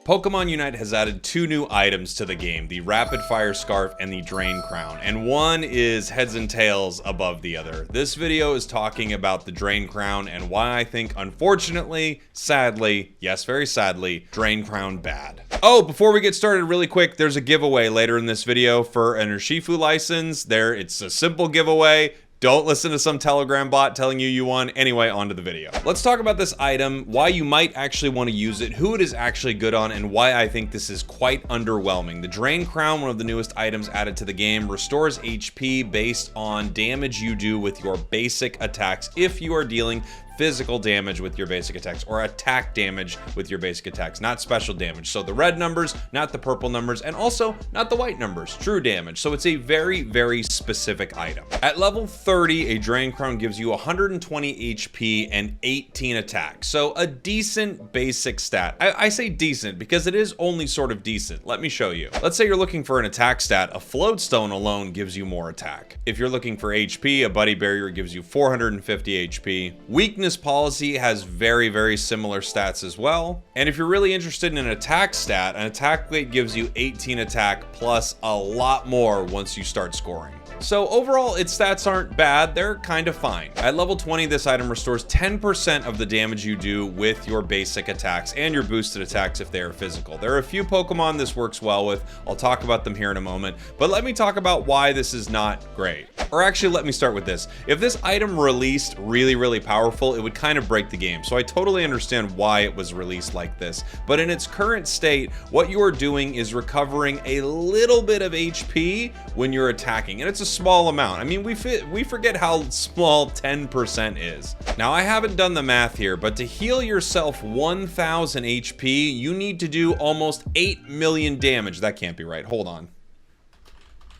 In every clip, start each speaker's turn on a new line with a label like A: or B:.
A: Pokemon Unite has added 2 new items to the game, the Rapid Fire Scarf and the Drain Crown, and one is heads and tails above the other. This video is talking about the Drain Crown and why I think, unfortunately, sadly, yes, very sadly, Drain Crown bad. Oh, before we get started really quick, there's a giveaway later in this video for an Urshifu license. It's a simple giveaway. Don't listen to some Telegram bot telling you won. Anyway, on to the video. Let's talk about this item, why you might actually want to use it, who it is actually good on, and why I think this is quite underwhelming. The Drain Crown, one of the newest items added to the game, restores HP based on damage you do with your basic attacks if you are dealing physical damage with your basic attacks, or attack damage with your basic attacks, not special damage. So the red numbers, not the purple numbers, and also not the white numbers, true damage. So it's a very, very specific item. At level 30, a Drain Crown gives you 120 HP and 18 attacks. So a decent basic stat. I say decent because it is only sort of decent. Let me show you. Let's say you're looking for an attack stat. A Floatstone alone gives you more attack. If you're looking for HP, a Buddy Barrier gives you 450 HP. Weakness Policy has very, very similar stats as well. And if you're really interested in an attack stat, an attack weight gives you 18 attack plus a lot more once you start scoring. So overall, its stats aren't bad, they're kind of fine. At level 20, this item restores 10% of the damage you do with your basic attacks and your boosted attacks if they are physical. There are a few Pokemon this works well with. I'll talk about them here in a moment, but let me talk about why this is not great. Or actually, let me start with this. If this item released really, really powerful, it would kind of break the game. So I totally understand why it was released like this. But in its current state, what you are doing is recovering a little bit of HP when you're attacking. And it's a small amount. I mean, we forget how small 10% is. Now, I haven't done the math here, but to heal yourself 1000 HP, you need to do almost 8 million damage. That can't be right. Hold on.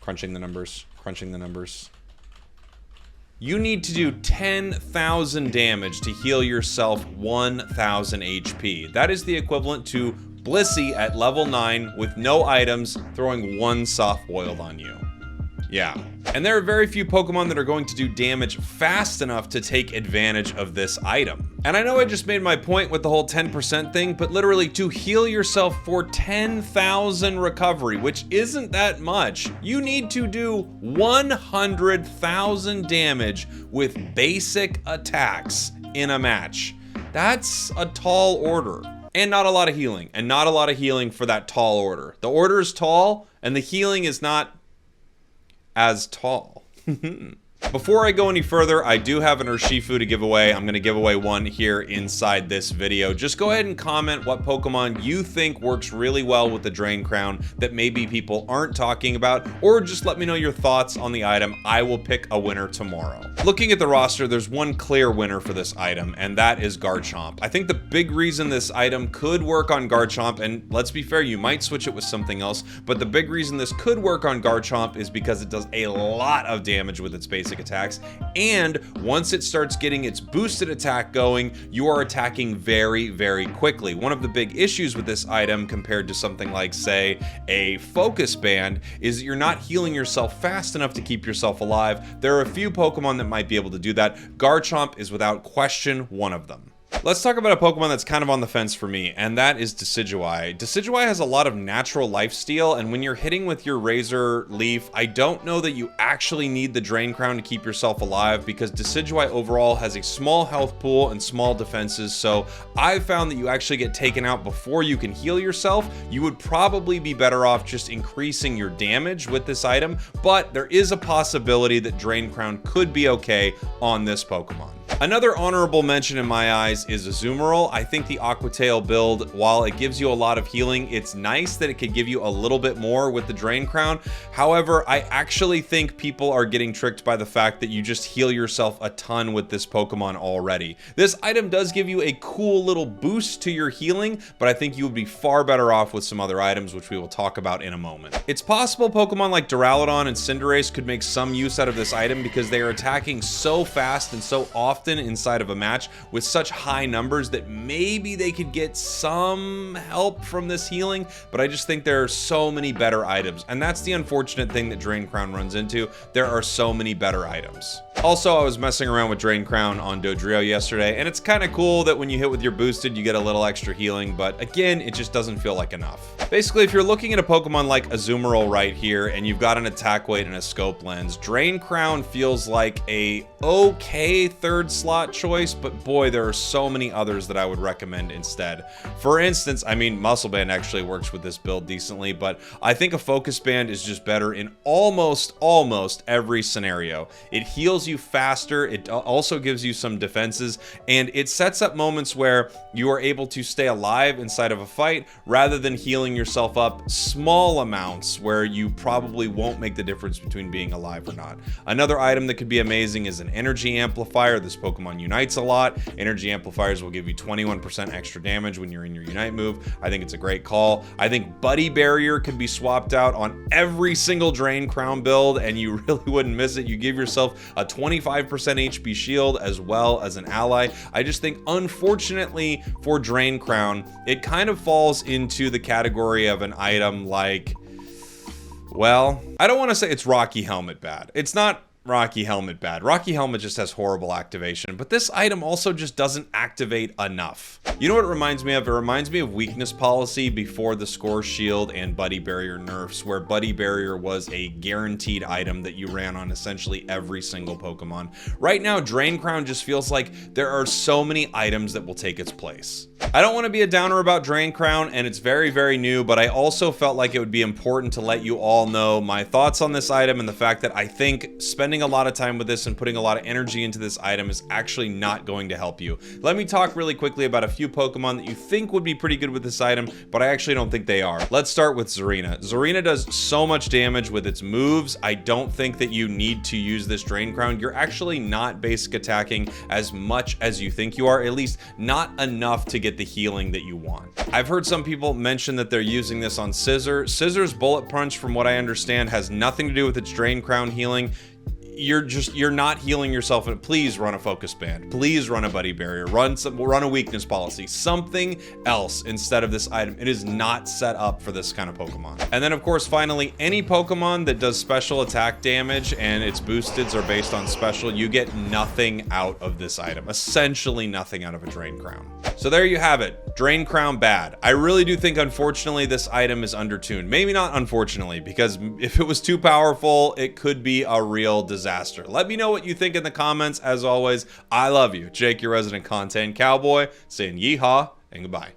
A: Crunching the numbers. Crunching the numbers. You need to do 10,000 damage to heal yourself 1000 HP. That is the equivalent to Blissey at level 9 with no items throwing 1 soft boiled on you. Yeah. And there are very few Pokemon that are going to do damage fast enough to take advantage of this item. And I know I just made my point with the whole 10% thing, but literally to heal yourself for 10,000 recovery, which isn't that much, you need to do 100,000 damage with basic attacks in a match. That's a tall order. And not a lot of healing. And not a lot of healing for that tall order. The order is tall, and the healing is not as tall. Before I go any further, I do have an Urshifu to give away. I'm going to give away one here inside this video. Just go ahead and comment what Pokemon you think works really well with the Drain Crown that maybe people aren't talking about, or just let me know your thoughts on the item. I will pick a winner tomorrow. Looking at the roster, there's one clear winner for this item, and that is Garchomp. I think the big reason this item could work on Garchomp, and let's be fair, you might switch it with something else, but the big reason this could work on Garchomp is because it does a lot of damage with its basic attacks, and once it starts getting its boosted attack going, you are attacking very, very quickly. One of the big issues with this item compared to something like, say, a Focus Band is that you're not healing yourself fast enough to keep yourself alive. There are a few Pokemon that might be able to do that. Garchomp is without question one of them. Let's talk about a Pokemon that's kind of on the fence for me, and that is Decidueye. Decidueye has a lot of natural lifesteal, and when you're hitting with your Razor Leaf, I don't know that you actually need the Drain Crown to keep yourself alive, because Decidueye overall has a small health pool and small defenses, so I've found that you actually get taken out before you can heal yourself. You would probably be better off just increasing your damage with this item, but there is a possibility that Drain Crown could be okay on this Pokemon. Another honorable mention in my eyes is Azumarill. I think the Aquatail build, while it gives you a lot of healing, it's nice that it could give you a little bit more with the Drain Crown. However, I actually think people are getting tricked by the fact that you just heal yourself a ton with this Pokemon already. This item does give you a cool little boost to your healing, but I think you would be far better off with some other items, which we will talk about in a moment. It's possible Pokemon like Duraludon and Cinderace could make some use out of this item because they are attacking so fast and so often often inside of a match with such high numbers that maybe they could get some help from this healing, but I just think there are so many better items, and that's the unfortunate thing that Drain Crown runs into. There are so many better items. Also, I was messing around with Drain Crown on Dodrio yesterday, and it's kind of cool that when you hit with your boosted, you get a little extra healing, but again, it just doesn't feel like enough. Basically, if you're looking at a Pokemon like Azumarill right here, and you've got an attack weight and a scope lens, Drain Crown feels like a okay third slot choice, but boy, there are so many others that I would recommend instead. For instance, I mean, Muscle Band actually works with this build decently, but I think a Focus Band is just better in almost every scenario. It heals you faster, it also gives you some defenses, and it sets up moments where you are able to stay alive inside of a fight rather than healing yourself up small amounts where you probably won't make the difference between being alive or not. Another item that could be amazing is an Energy Amplifier. This Pokemon unites a lot. Energy Amplifiers will give you 21% extra damage when you're in your Unite move. I think it's a great call. I think Buddy Barrier could be swapped out on every single Drain Crown build, and you really wouldn't miss it. You give yourself a 25% HP shield as well as an ally. I just think, unfortunately for Drain Crown, it kind of falls into the category of an item like, well, I don't want to say it's Rocky Helmet bad. It's not Rocky Helmet bad. Rocky Helmet just has horrible activation, but this item also just doesn't activate enough. You know what it reminds me of? It reminds me of Weakness Policy before the Score Shield and Buddy Barrier nerfs, where Buddy Barrier was a guaranteed item that you ran on essentially every single Pokemon. Right now, Drain Crown just feels like there are so many items that will take its place. I don't want to be a downer about Drain Crown, and it's very new, but I also felt like it would be important to let you all know my thoughts on this item and the fact that I think spending a lot of time with this and putting a lot of energy into this item is actually not going to help you. Let me talk really quickly about a few Pokemon that you think would be pretty good with this item, but I actually don't think they are. Let's start with Zarina. Zarina does so much damage with its moves. I don't think that you need to use this Drain Crown. You're actually not basic attacking as much as you think you are, at least not enough to get the healing that you want. I've heard some people mention that they're using this on Scissor. Scissor's Bullet Punch, from what I understand, has nothing to do with its Drain Crown healing. You're not healing yourself, and please run a Focus Band, please run a Buddy Barrier, run a Weakness Policy, something else instead of this item. It is not set up for this kind of Pokemon. And then of course, finally, any Pokemon that does special attack damage and its boosteds are based on special, you get nothing out of this item, essentially nothing out of a Drain Crown. So there you have it, Drain Crown bad. I really do think, unfortunately, this item is undertuned. Maybe not unfortunately, because if it was too powerful, it could be a real disaster. Let me know what you think in the comments. As always, I love you. Jake, your resident content cowboy, saying yeehaw and goodbye.